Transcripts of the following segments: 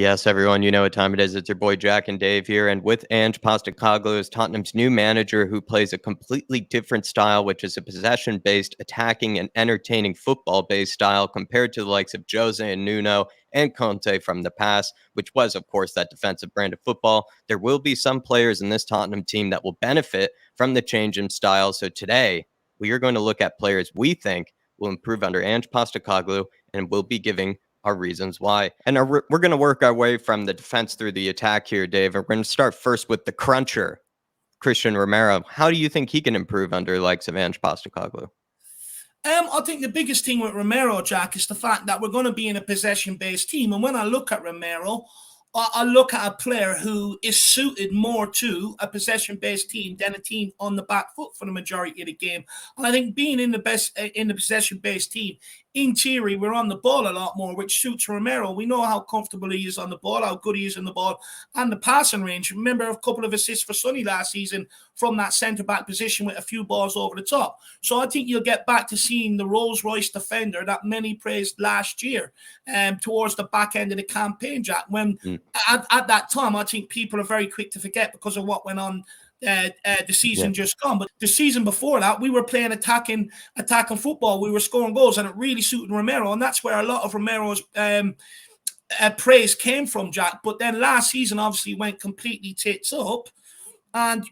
Yes, everyone, you know what time it is. It's your boy Jack and Dave here. And with Ange Postecoglou as Tottenham's new manager who plays a completely different style, which is a possession-based, attacking and entertaining football-based style compared to the likes of Jose and Nuno and Conte from the past, which was, of course, that defensive brand of football. There will be some players in this Tottenham team that will benefit from the change in style. So today, we are going to look at players we think will improve under Ange Postecoglou, and we'll be giving our reasons why. And we're going to work our way from the defense through the attack here, Dave. We're going to start first with the cruncher, Christian Romero. How do you think he can improve under the likes of Ange Postecoglou? I think the biggest thing with Romero, Jack, is the fact that we're going to be in a possession-based team. And when I look at Romero, I look at a player who is suited more to a possession-based team than a team on the back foot for the majority of the game. And I think being in the possession-based team, in theory, we're on the ball a lot more, which suits Romero. We know how comfortable he is on the ball, how good he is on the ball, and the passing range. Remember a couple of assists for Sonny last season from that centre-back position with a few balls over the top. So I think you'll get back to seeing the Rolls-Royce defender that many praised last year towards the back end of the campaign, Jack, when at that time, I think people are very quick to forget because of what went on the season just gone. But the season before that, we were playing attacking football. We were scoring goals, and it really suited Romero. And that's where a lot of Romero's praise came from, Jack. But then last season, obviously, went completely tits up. And,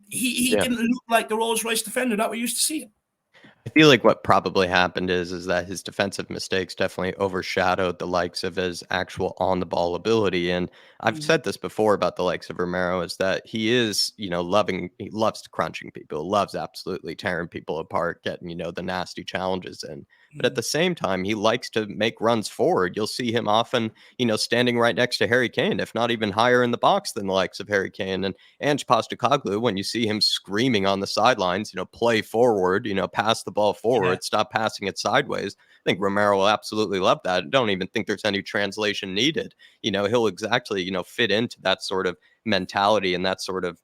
he didn't look like the Rolls-Royce defender that we used to see him. I feel like what probably happened is that his defensive mistakes definitely overshadowed the likes of his actual on the ball ability. And I've said this before about the likes of Romero is that he is, he loves crunching people, loves absolutely tearing people apart, getting, the nasty challenges in. But at the same time, he likes to make runs forward. You'll see him often, standing right next to Harry Kane, if not even higher in the box than the likes of Harry Kane. And Ange Postecoglou, when you see him screaming on the sidelines, play forward, pass the ball forward, stop passing it sideways. I think Romero will absolutely love that. I don't even think there's any translation needed. He'll exactly, fit into that sort of mentality and that sort of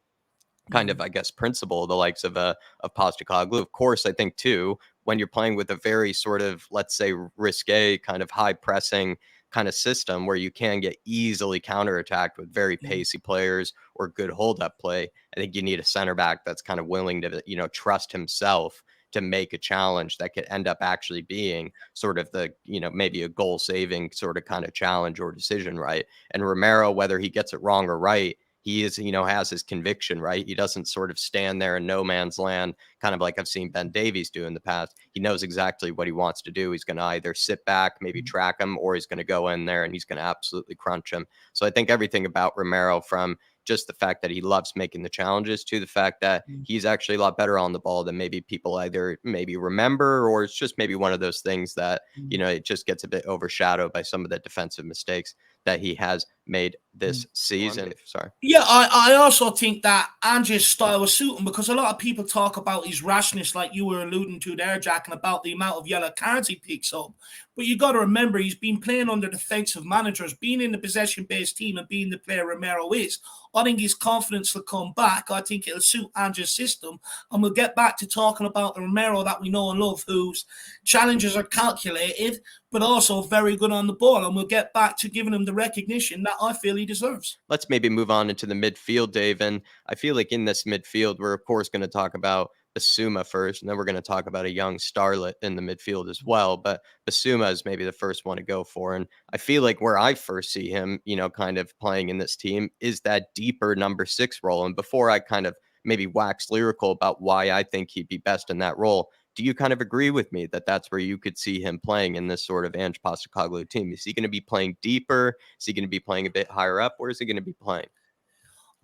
kind of, I guess, principle, the likes of Postecoglou. Of course, I think too, when you're playing with a very sort of, let's say, risque kind of high pressing kind of system where you can get easily counterattacked with very pacey players or good hold up play, I think you need a center back that's kind of willing to, trust himself to make a challenge that could end up actually being sort of the, maybe a goal saving sort of kind of challenge or decision, right? And Romero, whether he gets it wrong or right, he is, has his conviction, right? He doesn't sort of stand there in no man's land, kind of like I've seen Ben Davies do in the past. He knows exactly what he wants to do. He's going to either sit back, maybe track him, or he's going to go in there and he's going to absolutely crunch him. So I think everything about Romero, from just the fact that he loves making the challenges to the fact that he's actually a lot better on the ball than maybe people either maybe remember, or it's just maybe one of those things that, it just gets a bit overshadowed by some of the defensive mistakes that he has made this season. Sorry. Yeah, I also think that Ange's style was suiting because a lot of people talk about his rashness, like you were alluding to there, Jack, and about the amount of yellow cards he picks up. But you got to remember, he's been playing under defensive managers, being in the possession-based team and being the player Romero is. I think his confidence will come back. I think it'll suit Ange's system. And we'll get back to talking about the Romero that we know and love, whose challenges are calculated, but also very good on the ball. And we'll get back to giving him the recognition that I feel he deserves. Let's maybe move on into the midfield, Dave. And I feel like in this midfield, we're, of course, going to talk about Bissouma first, and then we're going to talk about a young starlet in the midfield as well. But Bissouma is maybe the first one to go for. And I feel like where I first see him, kind of playing in this team is that deeper number 6 role. And before I kind of maybe wax lyrical about why I think he'd be best in that role, do you kind of agree with me that that's where you could see him playing in this sort of Ange Postecoglou team? Is he going to be playing deeper? Is he going to be playing a bit higher up? Where is he going to be playing?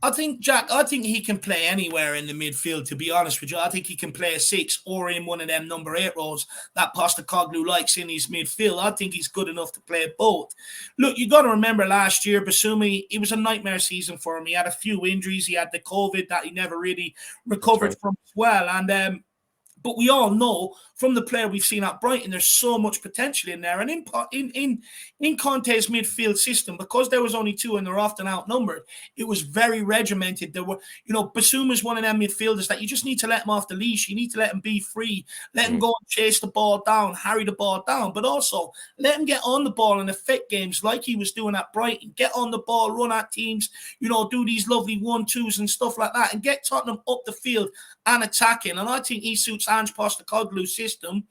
I think, Jack, I think he can play anywhere in the midfield, to be honest with you. I think he can play a 6 or in one of them number 8 roles that Postecoglou likes in his midfield. I think he's good enough to play both. Look, you got to remember last year, Bissouma, it was a nightmare season for him. He had a few injuries. He had the COVID that he never really recovered from as well. And But we all know from the player we've seen at Brighton, there's so much potential in there. And in Conte's midfield system, because there was only two and they're often outnumbered, it was very regimented. There were, Basuma's one of them midfielders that you just need to let him off the leash. You need to let him be free. Let him go and chase the ball down, harry the ball down, but also let him get on the ball and affect games like he was doing at Brighton. Get on the ball, run at teams, do these lovely 1-2s and stuff like that, and get Tottenham up the field and attacking. And I think he suits Ange Postecoglou's system,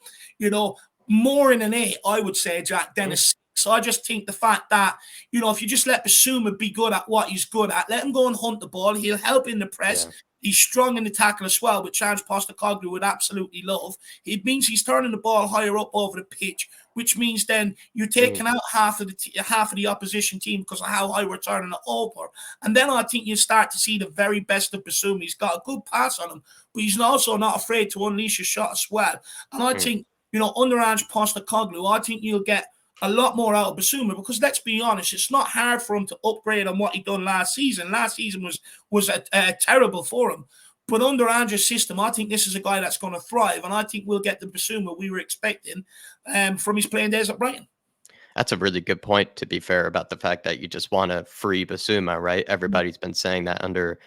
more in an 8, I would say, Jack, than a 6. So I just think the fact that, if you just let Basuma be good at what he's good at, let him go and hunt the ball. He'll help in the press. Yeah. He's strong in the tackle as well, which Ange Postecoglou would absolutely love. It means he's turning the ball higher up over the pitch, which means then you're taking out half of the opposition team because of how high we're turning it over. And then I think you start to see the very best of Basuma. He's got a good pass on him, but he's also not afraid to unleash a shot as well. And I think, under Ange Postecoglou, I think you'll get a lot more out of Basuma because let's be honest, it's not hard for him to upgrade on what he done last season. Last season was terrible for him. But under Ange's system, I think this is a guy that's going to thrive, and I think we'll get the Basuma we were expecting from his playing days at Brighton. That's a really good point, to be fair, about the fact that you just want to free Basuma, right? Everybody's been saying that under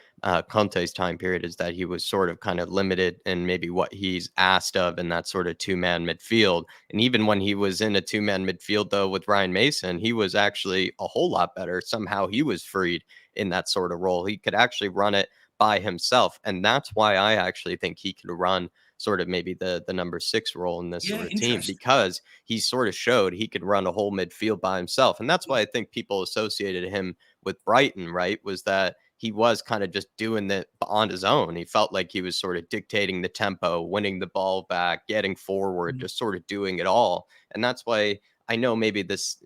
Conte's time period is that he was sort of kind of limited in maybe what he's asked of in that sort of two-man midfield. And even when he was in a two-man midfield, though, with Ryan Mason, he was actually a whole lot better. Somehow he was freed in that sort of role. He could actually run it by himself. And that's why I actually think he could run sort of maybe the number 6 role in this sort of team, because he sort of showed he could run a whole midfield by himself. And that's why I think people associated him with Brighton, right, was that he was kind of just doing that on his own. He felt like he was sort of dictating the tempo, winning the ball back, getting forward, just sort of doing it all. And that's why I know maybe this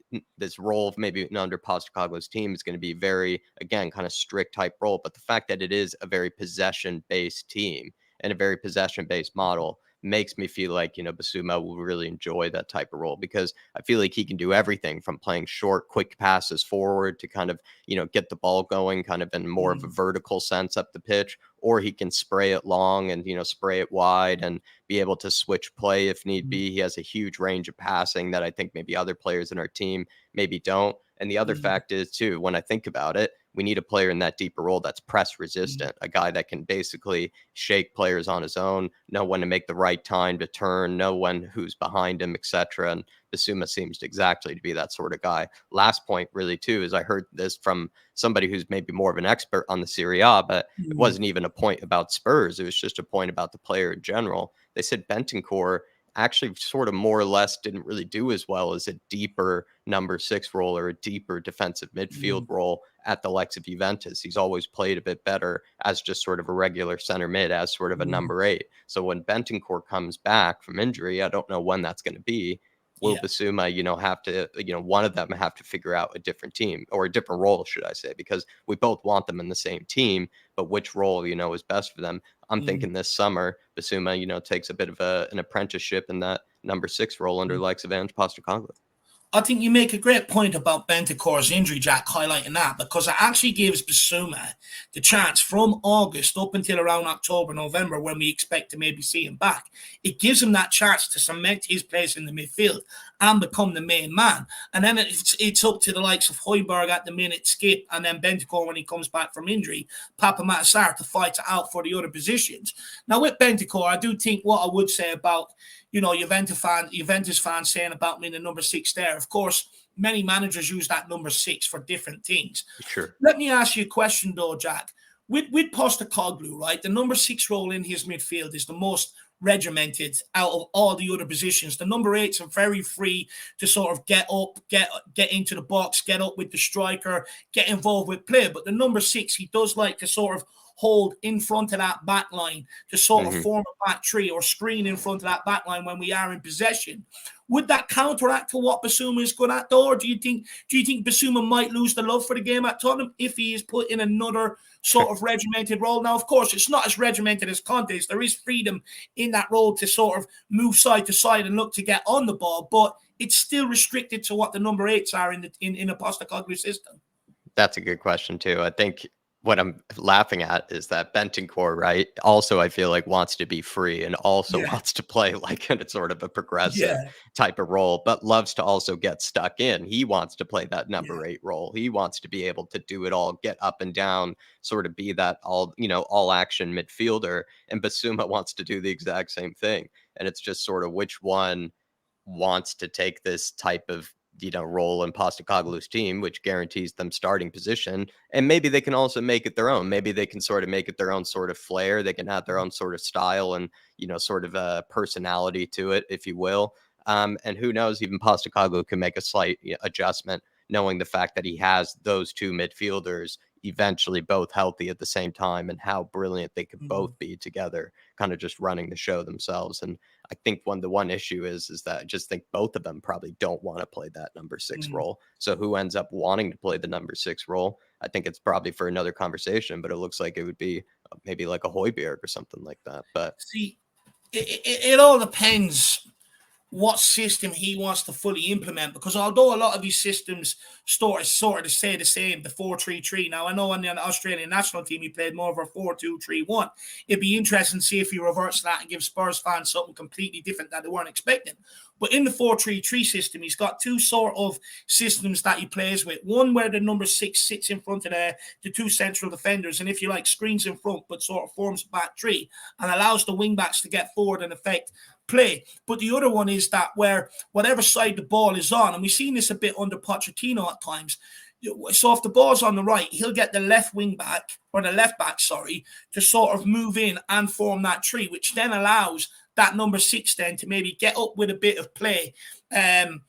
role of maybe under Postecoglou's team is going to be very, again, kind of strict type role. But the fact that it is a very possession-based team and a very possession-based model makes me feel like, Basuma will really enjoy that type of role, because I feel like he can do everything from playing short, quick passes forward to kind of, get the ball going kind of in more of a vertical sense up the pitch, or he can spray it long and, spray it wide and be able to switch play if need be. He has a huge range of passing that I think maybe other players in our team maybe don't. And the other fact is, too, when I think about it, we need a player in that deeper role that's press resistant, a guy that can basically shake players on his own, know when to make the right time to turn, know when who's behind him, etc. And Basuma seems exactly to be that sort of guy. Last point, really, too, is I heard this from somebody who's maybe more of an expert on the Serie A, but it wasn't even a point about Spurs. It was just a point about the player in general. They said Bentancur actually sort of more or less didn't really do as well as a deeper number 6 role or a deeper defensive midfield role at the likes of Juventus. He's always played a bit better as just sort of a regular center mid, as sort of a number 8. So when Bentancur comes back from injury, I don't know when that's going to be. Will Basuma, have to, one of them have to figure out a different team or a different role, should I say, because we both want them in the same team, but which role, is best for them. I'm thinking this summer, Basuma, takes a bit of an apprenticeship in that number 6 role under the likes of Ange Postecoglou. I think you make a great point about Bentancur's injury, Jack, highlighting that, because it actually gives Basuma the chance from August up until around October, November, when we expect to maybe see him back. It gives him that chance to cement his place in the midfield and become the main man. And then it's up to the likes of Højbjerg at the minute, Skip, and then Bentancur when he comes back from injury, Papa Matasar to fight it out for the other positions. Now, with Bentancur, I do think what I would say about Juventus fans saying about me in the number 6 there. Of course, many managers use that number 6 for different things. Sure. Let me ask you a question, though, Jack. With Postecoglou, right, the number 6 role in his midfield is the most regimented out of all the other positions. The number 8s are very free to sort of get up, get into the box, get up with the striker, get involved with play. But the number 6, he does like to sort of hold in front of that back line to sort of form a back three or screen in front of that back line when we are in possession. Would that counteract to what Basuma is good at, though? Or do you think Basuma might lose the love for the game at Tottenham if he is put in another sort of regimented role? Now, of course, it's not as regimented as Conte's. There is freedom in that role to sort of move side to side and look to get on the ball, but it's still restricted to what the number 8s are in a Postecoglou system. That's a good question, too. I think what I'm laughing at is that Bentancur, right, also I feel like wants to be free and also Yeah, wants to play like in a sort of a progressive yeah, type of role, but loves to also get stuck in. He wants to play that yeah. number 8 role. He wants to be able to do it all, get up and down, sort of be that all action midfielder. And Basuma wants to do the exact same thing. And it's just sort of which one wants to take this type of role in Postecoglou's team, which guarantees them starting position. And maybe they can also make it their own. Maybe they can sort of make it their own sort of flair. They can add their own sort of style and, sort of a personality to it, if you will. And who knows, even Postecoglou can make a slight adjustment, knowing the fact that he has those two midfielders eventually both healthy at the same time and how brilliant they could Mhm, both be together, kind of just running the show themselves. And I think the one issue is that I just think both of them probably don't want to play that number 6 mhm. role. So who ends up wanting to play the number 6 role? I think it's probably for another conversation, but it looks like it would be maybe like a Hoiberg or something like that. But See, it all depends what system he wants to fully implement. Because although a lot of these systems sort of say the same, the 4-3-3. Now I know on the Australian national team he played more of a 4-2-3-1. It'd be interesting to see if he reverts that and gives Spurs fans something completely different that they weren't expecting. But in the 4-3-3 system, he's got two sort of systems that he plays with. One where the number 6 sits in front of the two central defenders, and if you like, screens in front, but sort of forms a back three and allows the wing backs to get forward and affect play. But the other one is that where whatever side the ball is on, and we've seen this a bit under Pochettino at times. So if the ball's on the right, he'll get the left wing back or the left back, sorry, to sort of move in and form that tree, which then allows that number 6 then to maybe get up with a bit of play. And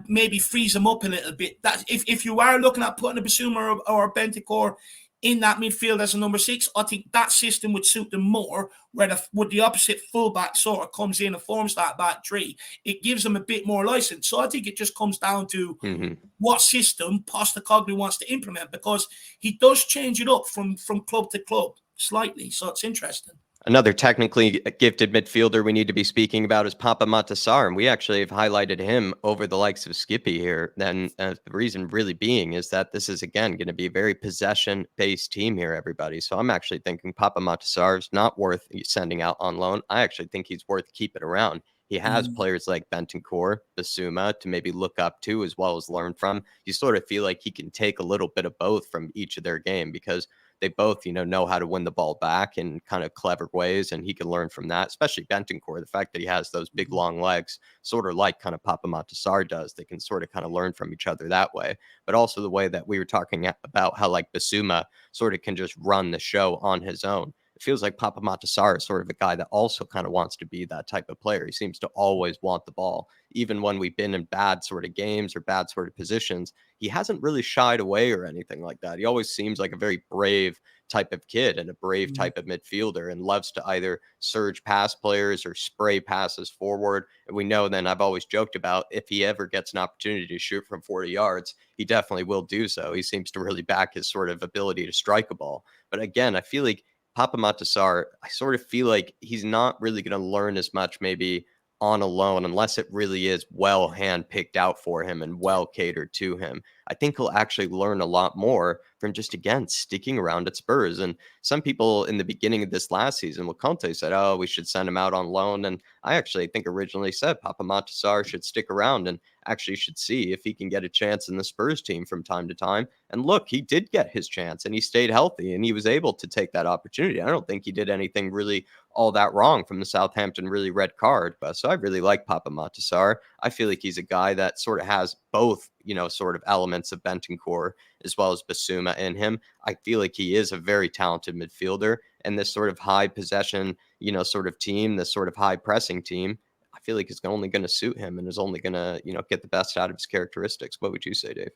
maybe freeze them up a little bit. That if you are looking at putting a Basuma or a Bentancur in that midfield as a number 6, I think that system would suit them more, where the opposite fullback sort of comes in and forms that back three. It gives them a bit more license. So I think it just comes down to what system Postecoglou wants to implement, because he does change it up from club to club slightly. So it's interesting. Another technically gifted midfielder we need to be speaking about is Papa Matasar, and we actually have highlighted him over the likes of Skippy here. Then the reason really being is that this is, again, going to be a very possession-based team here, everybody. So I'm actually thinking Papa Matasar is not worth sending out on loan. I actually think he's worth keeping around. He has players like Bentancur, Basuma to maybe look up to as well as learn from. You sort of feel like he can take a little bit of both from each of their game, because they both, know how to win the ball back in kind of clever ways, and he can learn from that, especially Bentancur, the fact that he has those big, long legs, sort of like kind of Papa Matasar does. They can sort of kind of learn from each other that way. But also the way that we were talking about how like Basuma sort of can just run the show on his own. It feels like Papa Matasar is sort of a guy that also kind of wants to be that type of player. He seems to always want the ball. Even when we've been in bad sort of games or bad sort of positions, he hasn't really shied away or anything like that. He always seems like a very brave type of kid and a brave type of midfielder, and loves to either surge past players or spray passes forward. And we know, then I've always joked about, if he ever gets an opportunity to shoot from 40 yards, he definitely will do so. He seems to really back his sort of ability to strike a ball. But again, I feel like Papa Matasar, I sort of feel like he's not really going to learn as much maybe on a loan unless it really is well hand picked out for him and well catered to him. I think he'll actually learn a lot more from just, again, sticking around at Spurs. And some people in the beginning of this last season, well, Conte said, oh, we should send him out on loan. And I actually think originally said Papa Matasar should stick around and actually should see if he can get a chance in the Spurs team from time to time. And look, he did get his chance and he stayed healthy and he was able to take that opportunity. I don't think he did anything really all that wrong from the Southampton really red card. But so I really like Papa Matasar. I feel like he's a guy that sort of has both, sort of elements of Bentancur as well as Basuma in him. I feel like he is a very talented midfielder, and this sort of high possession, sort of team, this sort of high pressing team, I feel like is only going to suit him and is only going to, get the best out of his characteristics. What would you say, Dave?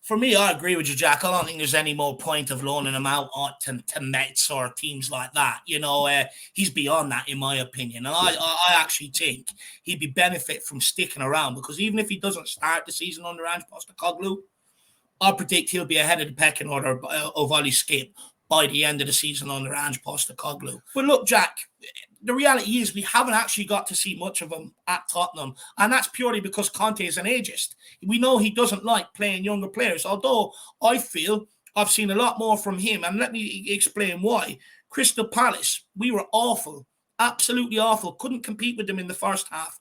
For me, I agree with you, Jack. I don't think there's any more point of loaning him out to Mets or teams like that. He's beyond that, in my opinion. And I actually think he'd be benefit from sticking around, because even if he doesn't start the season under Ange Postecoglou, I predict he'll be ahead of the pecking order of Ollie Skip by the end of the season under Ange Postecoglou. But look, Jack, the reality is we haven't actually got to see much of him at Tottenham, and that's purely because Conte is an ageist. We know he doesn't like playing younger players, although I feel I've seen a lot more from him, and let me explain why. Crystal Palace, we were awful, absolutely awful. Couldn't compete with them in the first half.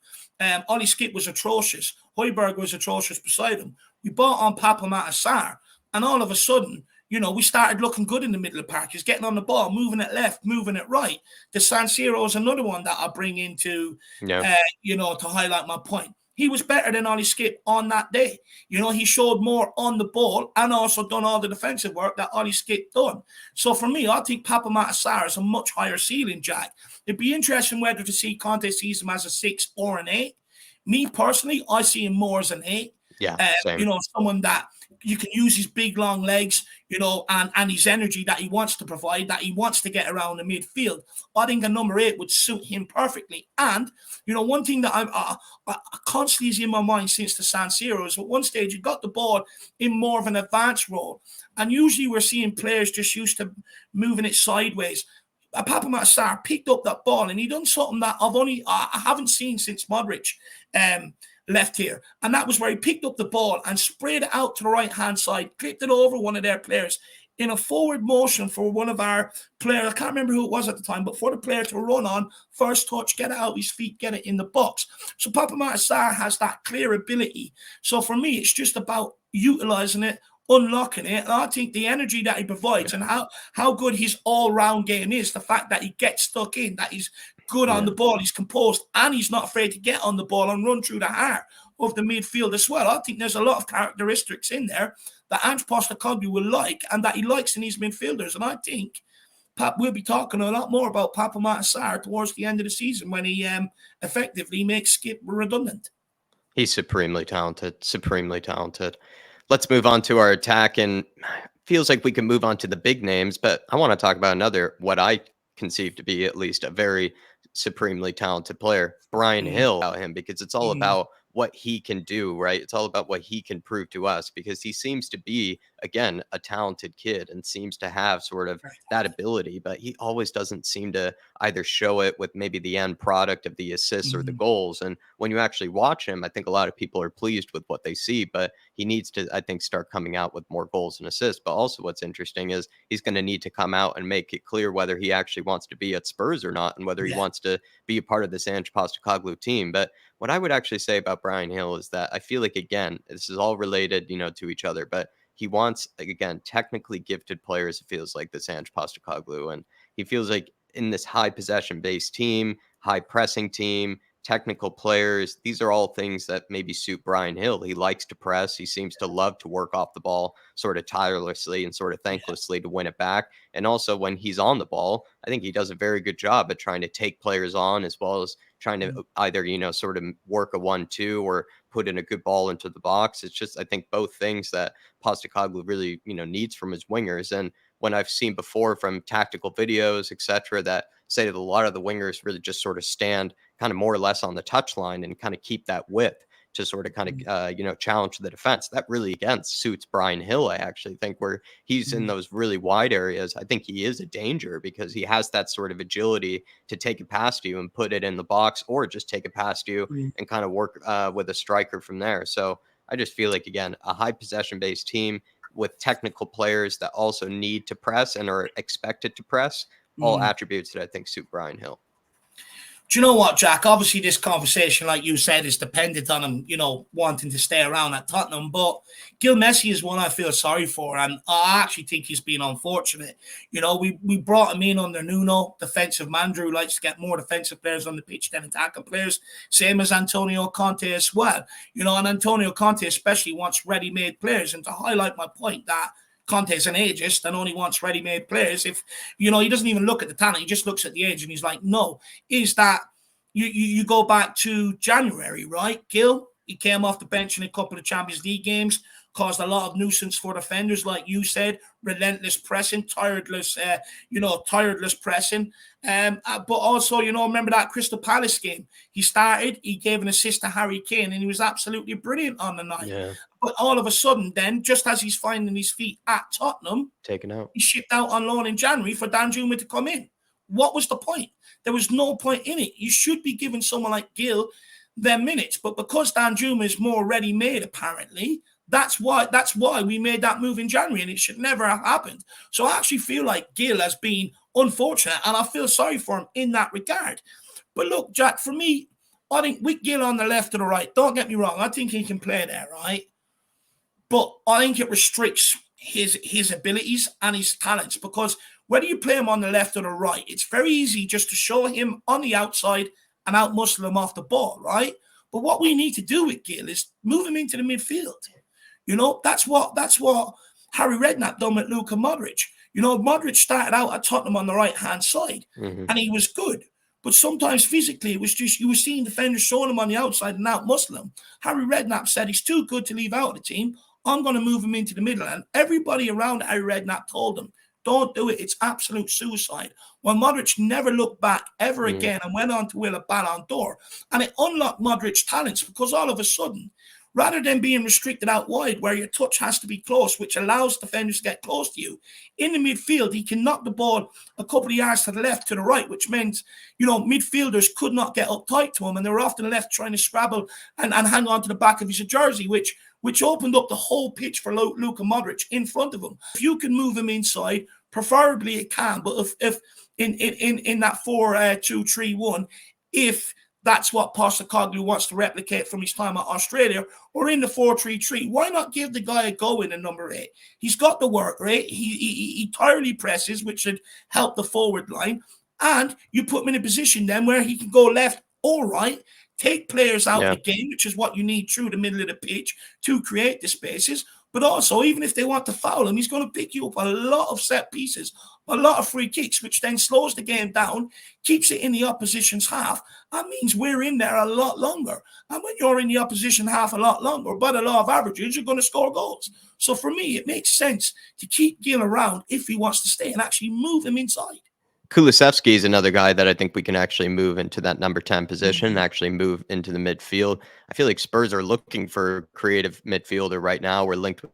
Ollie Skip was atrocious. Højbjerg was atrocious beside him. We bought on Papa Matasar, and all of a sudden, we started looking good in the middle of the park. He's getting on the ball, moving it left, moving it right. The San Siro is another one that I'll bring into, to highlight my point. He was better than Ollie Skip on that day. He showed more on the ball and also done all the defensive work that Ollie Skip done. So for me, I think Papa Matasar is a much higher ceiling, Jack. It'd be interesting whether to see Conte sees him as a 6 or an 8. Me personally, I see him more as an 8. Yeah, same. Someone that you can use his big long legs, and his energy that he wants to provide, that he wants to get around the midfield. I think a number 8 would suit him perfectly. And one thing that I constantly is in my mind since the San Siro is at one stage you got the ball in more of an advanced role, and usually we're seeing players just used to moving it sideways. Papa Matasar picked up that ball and he done something that I haven't seen since Modric left here, and that was where he picked up the ball and sprayed it out to the right hand side, clipped it over one of their players in a forward motion for one of our players. I can't remember who it was at the time, but for the player to run on, first touch, get it out his feet, get it in the box. So Papa Matasar has that clear ability. So for me, it's just about utilizing it, unlocking it. And I think the energy that he provides and how good his all-round game is, the fact that he gets stuck in, that he's good on the ball, he's composed, and he's not afraid to get on the ball and run through the heart of the midfield as well. I think there's a lot of characteristics in there that Ange Postecoglou will like and that he likes in his midfielders. And I think we'll be talking a lot more about Papa Matasar towards the end of the season when he effectively makes Skip redundant. He's supremely talented, supremely talented. Let's move on to our attack, and feels like we can move on to the big names, but I want to talk about another, what I conceive to be at least a very supremely talented player, Brian Hill, about him, because it's all about what he can do, right? It's all about what he can prove to us, because he seems to be, again, a talented kid and seems to have sort of that ability, but he always doesn't seem to either show it with maybe the end product of the assists or the goals. And when you actually watch him, I think a lot of people are pleased with what they see, but he needs to, I think, start coming out with more goals and assists. But also what's interesting is he's going to need to come out and make it clear whether he actually wants to be at Spurs or not, and whether he wants to be a part of this Ange Postecoglou team. But what I would actually say about Brian Hill is that I feel like, again, this is all related, to each other, but he wants, like, again, technically gifted players, it feels like, this Ange Postecoglou. And he feels like in this high possession based team, high pressing team, technical players, these are all things that maybe suit Brian Hill. He likes to press. He seems to love to work off the ball sort of tirelessly and sort of thanklessly to win it back. And also when he's on the ball, I think he does a very good job at trying to take players on, as well as trying to either, sort of work a 1-2 or put in a good ball into the box. It's just, I think, both things that Postecoglou really, needs from his wingers. And when I've seen before from tactical videos, etc., that say that a lot of the wingers really just sort of stand kind of more or less on the touchline and kind of keep that width to sort of kind of, challenge the defense. That really, again, suits Brian Hill, I actually think, where he's in those really wide areas. I think he is a danger because he has that sort of agility to take it past you and put it in the box, or just take it past you and kind of work with a striker from there. So I just feel like, again, a high possession based team with technical players that also need to press and are expected to press, all attributes that I think suit Brian Hill. Do you know what, Jack? Obviously, this conversation, like you said, is dependent on him, wanting to stay around at Tottenham. But Gil Messi is one I feel sorry for, and I actually think he's been unfortunate. We brought him in under Nuno, defensive man. Drew likes to get more defensive players on the pitch than attacking players, same as Antonio Conte as well. And Antonio Conte especially wants ready-made players. And to highlight my point that Conte's an ageist and only wants ready-made players. If, he doesn't even look at the talent, he just looks at the age and he's like, no. Is that, you go back to January, right? Gil, he came off the bench in a couple of Champions League games, caused a lot of nuisance for defenders, like you said, relentless pressing, tireless pressing. But also, remember that Crystal Palace game? He started, he gave an assist to Harry Kane, and he was absolutely brilliant on the night. Yeah. But all of a sudden, then, just as he's finding his feet at Tottenham, Taken out. He shipped out on loan in January for Danjuma to come in. What was the point? There was no point in it. You should be giving someone like Gil their minutes. But because Danjuma is more ready-made, apparently, That's why we made that move in January, and it should never have happened. So I actually feel like Gil has been unfortunate, and I feel sorry for him in that regard. But look, Jack, for me, I think with Gil on the left or the right, don't get me wrong, I think he can play there, right? But I think it restricts his abilities and his talents, because whether you play him on the left or the right, it's very easy just to show him on the outside and out-muscle him off the ball, right? But what we need to do with Gil is move him into the midfield. You know, that's what Harry Redknapp done with Luka Modric. You know, Modric started out at Tottenham on the right-hand side, and he was good. But sometimes physically, it was just, you were seeing defenders showing him on the outside and out-muscling him. Harry Redknapp said he's too good to leave out of the team. I'm going to move him into the middle. And everybody around Harry Redknapp told him, don't do it. It's absolute suicide. Well, Modric never looked back ever again and went on to win a Ballon d'Or. And it unlocked Modric's talents, because all of a sudden, rather than being restricted out wide where your touch has to be close, which allows defenders to get close to you, in the midfield, he can knock the ball a couple of yards to the left, to the right, which meant, you know, midfielders could not get up tight to him, and they were often left trying to scrabble and hang on to the back of his jersey, which opened up the whole pitch for Luka Modric in front of him. If you can move him inside, preferably it can, but if in that 4-2-3-1, if that's what Postecoglou wants to replicate from his time at Australia, or in the 4-3-3, why not give the guy a go in the number 8? He's got the work rate. He tirelessly presses, which should help the forward line. And you put him in a position then where he can go left or right, take players out of the game, which is what you need through the middle of the pitch to create the spaces. But also, even if they want to foul him, he's going to pick you up a lot of set pieces, a lot of free kicks, which then slows the game down, keeps it in the opposition's half. That means we're in there a lot longer. And when you're in the opposition half a lot longer, by the law of averages, you're going to score goals. So for me, it makes sense to keep Gil around if he wants to stay and actually move him inside. Kulusevski is another guy that I think we can actually move into that number 10 position and actually move into the midfield. I feel like Spurs are looking for a creative midfielder right now. We're linked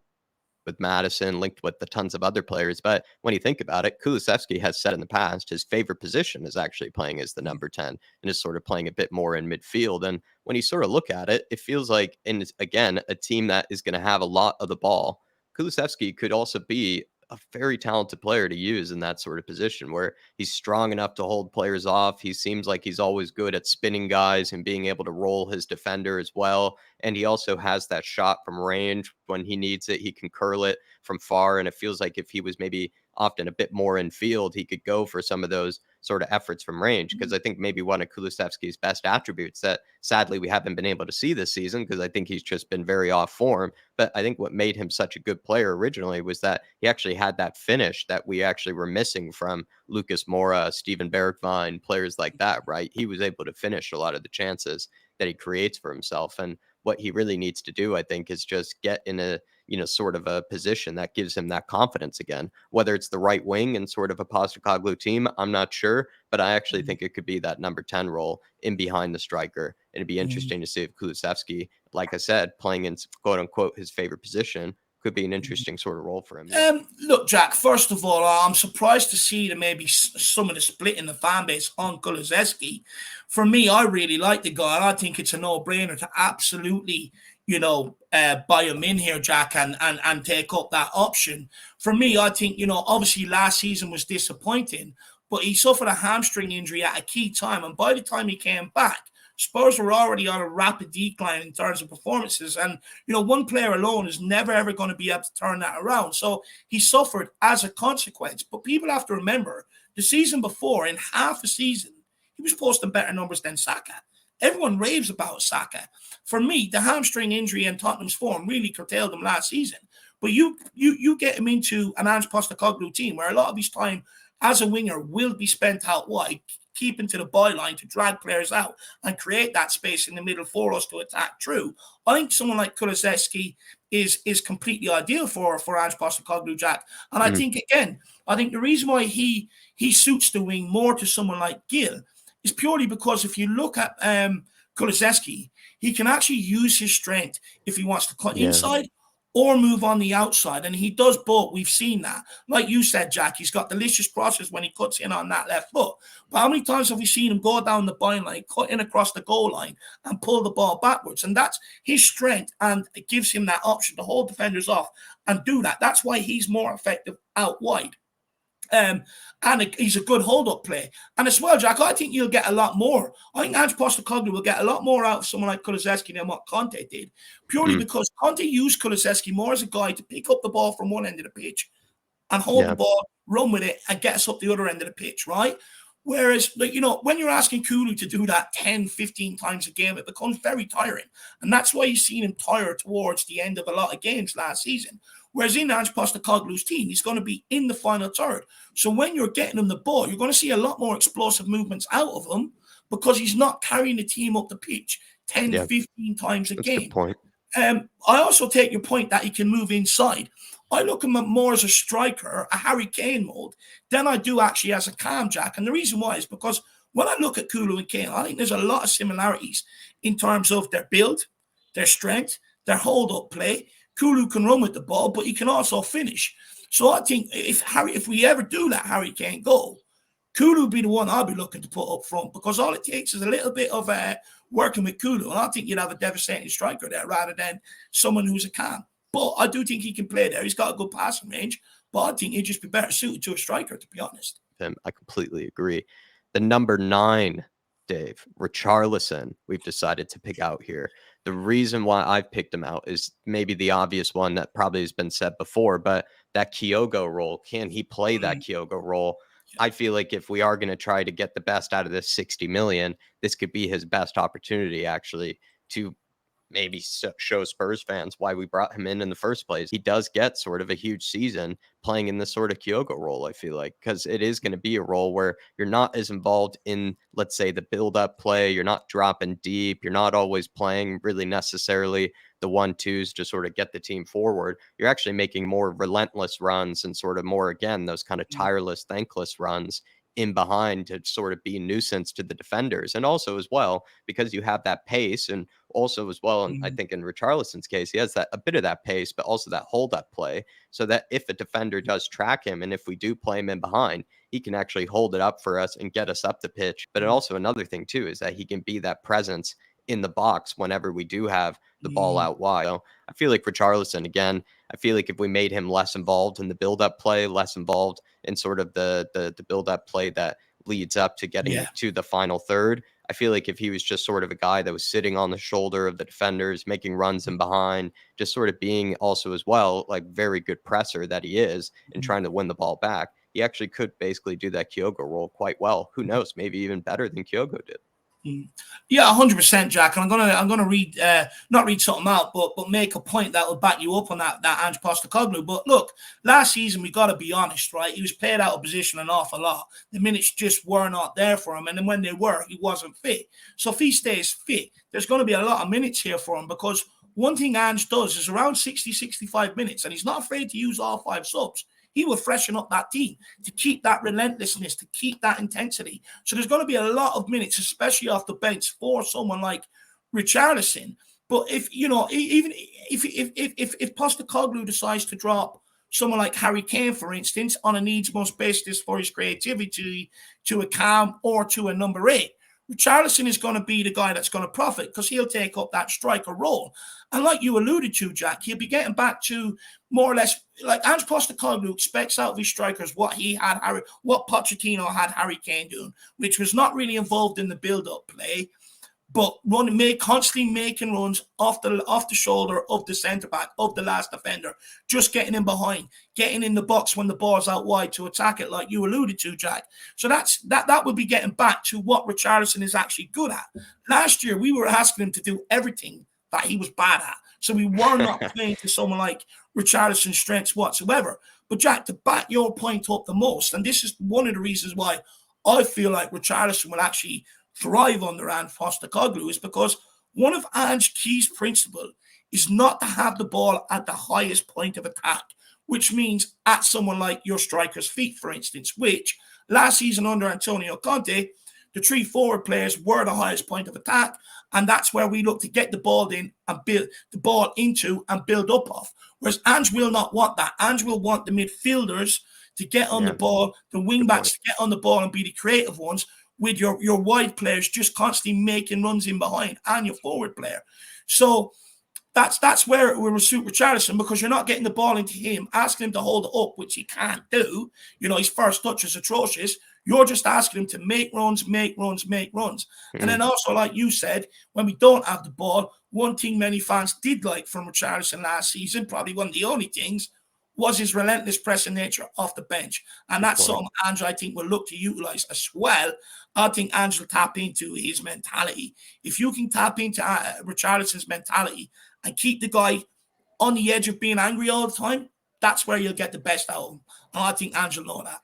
with Madison, linked with the tons of other players. But when you think about it, Kulusevski has said in the past his favorite position is actually playing as the number 10 and is sort of playing a bit more in midfield. And when you sort of look at it, it feels like, in again, a team that is going to have a lot of the ball, Kulusevski could also be a very talented player to use in that sort of position where he's strong enough to hold players off. He seems like he's always good at spinning guys and being able to roll his defender as well. And he also has that shot from range. When he needs it, he can curl it from far. And it feels like if he was maybe often a bit more in field, he could go for some of those sort of efforts from range. Because I think maybe one of Kulusevski's best attributes that sadly we haven't been able to see this season, because I think he's just been very off form. But I think what made him such a good player originally was that he actually had that finish that we actually were missing from Lucas Moura, Steven Bergwijn, players like that, right? He was able to finish a lot of the chances that he creates for himself. And what he really needs to do, I think, is just get in a, sort of a position that gives him that confidence again. Whether it's the right wing and sort of a Postecoglou team, I'm not sure, but I actually think it could be that number 10 role in behind the striker. And it'd be interesting to see if Kulusevski, like I said, playing in quote unquote his favorite position, could be an interesting sort of role for him. Look, Jack, first of all, I'm surprised to see that maybe some of the split in the fan base on Kulusevski. For me, I really like the guy, and I think it's a no-brainer to absolutely, buy him in here, Jack, and take up that option. For me, I think, obviously last season was disappointing, but he suffered a hamstring injury at a key time, and by the time he came back, Spurs were already on a rapid decline in terms of performances. And, one player alone is never, ever going to be able to turn that around. So he suffered as a consequence. But people have to remember, the season before, in half a season, he was posting better numbers than Saka. Everyone raves about Saka. For me, the hamstring injury and Tottenham's form really curtailed him last season. But you get him into an Ange Postecoglou team where a lot of his time as a winger will be spent out wide, keeping to the byline to drag players out and create that space in the middle for us to attack through. I think someone like Kulusevski is completely ideal for Ange Postecoglou, Jack. And I think, again, the reason why he suits the wing more to someone like Gil is purely because if you look at Kulusevski, he can actually use his strength if he wants to cut inside, or move on the outside. And he does both. We've seen that. Like you said, Jack, he's got delicious crosses when he cuts in on that left foot. But how many times have we seen him go down the byline, cut in across the goal line, and pull the ball backwards? And that's his strength, and it gives him that option to hold defenders off and do that. That's why he's more effective out wide. And he's a good hold-up play. And as well, Jack, I think you'll get a lot more. I think Ange Postecoglou will get a lot more out of someone like Kulusevski than what Conte did, purely because Conte used Kulusevski more as a guy to pick up the ball from one end of the pitch and hold the ball, run with it, and get us up the other end of the pitch, right? Whereas, like, when you're asking Kulu to do that 10, 15 times a game, it becomes very tiring. And that's why you've seen him tire towards the end of a lot of games last season. Whereas in Ange Postecoglou's team, he's going to be in the final third. So when you're getting him the ball, you're going to see a lot more explosive movements out of him because he's not carrying the team up the pitch 10, 15 times a game. That's a good point. I also take your point that he can move inside. I look at him more as a striker, a Harry Kane mode, than I do actually as a Cam, Jack. And the reason why is because when I look at Kulu and Kane, I think there's a lot of similarities in terms of their build, their strength, their hold-up play. Kulu can run with the ball, but he can also finish. So I think if we ever do let Harry Kane go, Kulu would be the one I'll be looking to put up front, because all it takes is a little bit of working with Kulu, and I think you'd have a devastating striker there rather than someone who's a Cam. But I do think he can play there. He's got a good passing range, but I think he'd just be better suited to a striker, to be honest. I completely agree. The number 9, Dave, Richarlison, we've decided to pick out here. The reason why I've picked him out is maybe the obvious one that probably has been said before, but that Kyogo role, can he play that Kyogo role? I feel like if we are going to try to get the best out of this 60 million, this could be his best opportunity actually to maybe show Spurs fans why we brought him in the first place. He does get sort of a huge season playing in this sort of Kyogo role, I feel like, because it is going to be a role where you're not as involved in, let's say, the build-up play. You're not dropping deep. You're not always playing really necessarily the 1-2s to sort of get the team forward. You're actually making more relentless runs and sort of more, again, those kind of tireless, thankless runs in behind to sort of be a nuisance to the defenders. And also as well, because you have that pace, and also as well, and I think in Richarlison's case, he has a bit of that pace, but also that hold-up play, so that if a defender does track him, and if we do play him in behind, he can actually hold it up for us and get us up the pitch. But also another thing too is that he can be that presence in the box whenever we do have the ball out wide. So I feel like Richarlison, again, I feel like if we made him less involved in the build-up play, less involved in sort of the build-up play that leads up to getting to the final third, I feel like if he was just sort of a guy that was sitting on the shoulder of the defenders, making runs in behind, just sort of being also as well, like very good presser that he is, and trying to win the ball back, he actually could basically do that Kyogo role quite well. Who knows? Maybe even better than Kyogo did. Yeah, 100%, Jack. And I'm gonna read not read something out, but make a point that will back you up on that Ange Postecoglou. But look, last season we got to be honest, right? He was played out of position an awful lot. The minutes just were not there for him, and then when they were, he wasn't fit. So if he stays fit, there's going to be a lot of minutes here for him, because one thing Ange does is around 60, 65 minutes, and he's not afraid to use all 5 subs. He will freshen up that team to keep that relentlessness, to keep that intensity. So there's going to be a lot of minutes, especially off the bench, for someone like Richarlison. But if Postecoglou decides to drop someone like Harry Kane, for instance, on a needs-must basis for his creativity to a Cam or to a number 8, Richarlison is going to be the guy that's going to profit, because he'll take up that striker role. And like you alluded to, Jack, he'll be getting back to more or less, like Ange Postecoglou expects out of his strikers what Pochettino had Harry Kane doing, which was not really involved in the build-up play, but constantly making runs off the shoulder of the centre-back, of the last defender, just getting in behind, getting in the box when the ball's out wide to attack it, like you alluded to, Jack. So that would be getting back to what Richarlison is actually good at. Last year, we were asking him to do everything that he was bad at. So we were not playing to someone like Richarlison's strengths whatsoever. But Jack, to back your point up the most, and this is one of the reasons why I feel like Richarlison will actually thrive under Ange Postecoglou, is because one of Ange's key principles is not to have the ball at the highest point of attack, which means at someone like your striker's feet, for instance, which last season under Antonio Conte, the 3 forward players were the highest point of attack, and that's where we look to get the ball in and build the ball into and build up off. Whereas Ange will not want that. Ange will want the midfielders to get on the ball, the wing backs to get on the ball and be the creative ones, with your wide players just constantly making runs in behind and your forward player. So that's where we will suit Richarlison, because you're not getting the ball into him, asking him to hold it up, which he can't do. You know, his first touch is atrocious. You're just asking him to make runs. And then also, like you said, when we don't have the ball, one thing many fans did like from Richarlison last season, probably one of the only things, was his relentless pressing nature off the bench. And that's something Ange, I think, will look to utilize as well. I think Ange will tap into his mentality. If you can tap into Richarlison's mentality and keep the guy on the edge of being angry all the time, that's where you'll get the best out of him. And I think Ange will know that.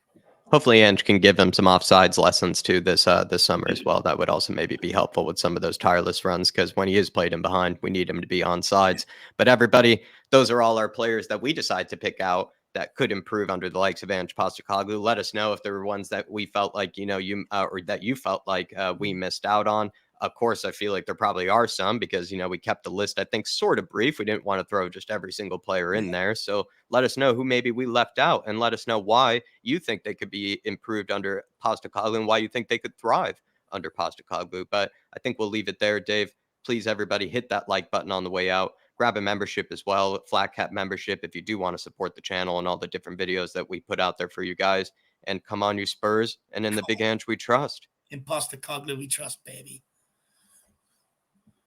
Hopefully, Ange can give him some offsides lessons too this summer as well. That would also maybe be helpful with some of those tireless runs, because when he is played in behind, we need him to be on sides. But everybody, those are all our players that we decide to pick out that could improve under the likes of Ange Postecoglou. Let us know if there were ones that we felt like, you know, you or that you felt like we missed out on. Of course, I feel like there probably are some, because, you know, we kept the list, I think, sort of brief. We didn't want to throw just every single player in there. So let us know who maybe we left out, and let us know why you think they could be improved under Postecoglou and why you think they could thrive under Postecoglou. But I think we'll leave it there, Dave. Please, everybody, hit that like button on the way out. Grab a membership as well, Flat Cap membership, if you do want to support the channel and all the different videos that we put out there for you guys. And come on, you Spurs. And in the Big Ange we trust. In Postecoglou we trust, baby.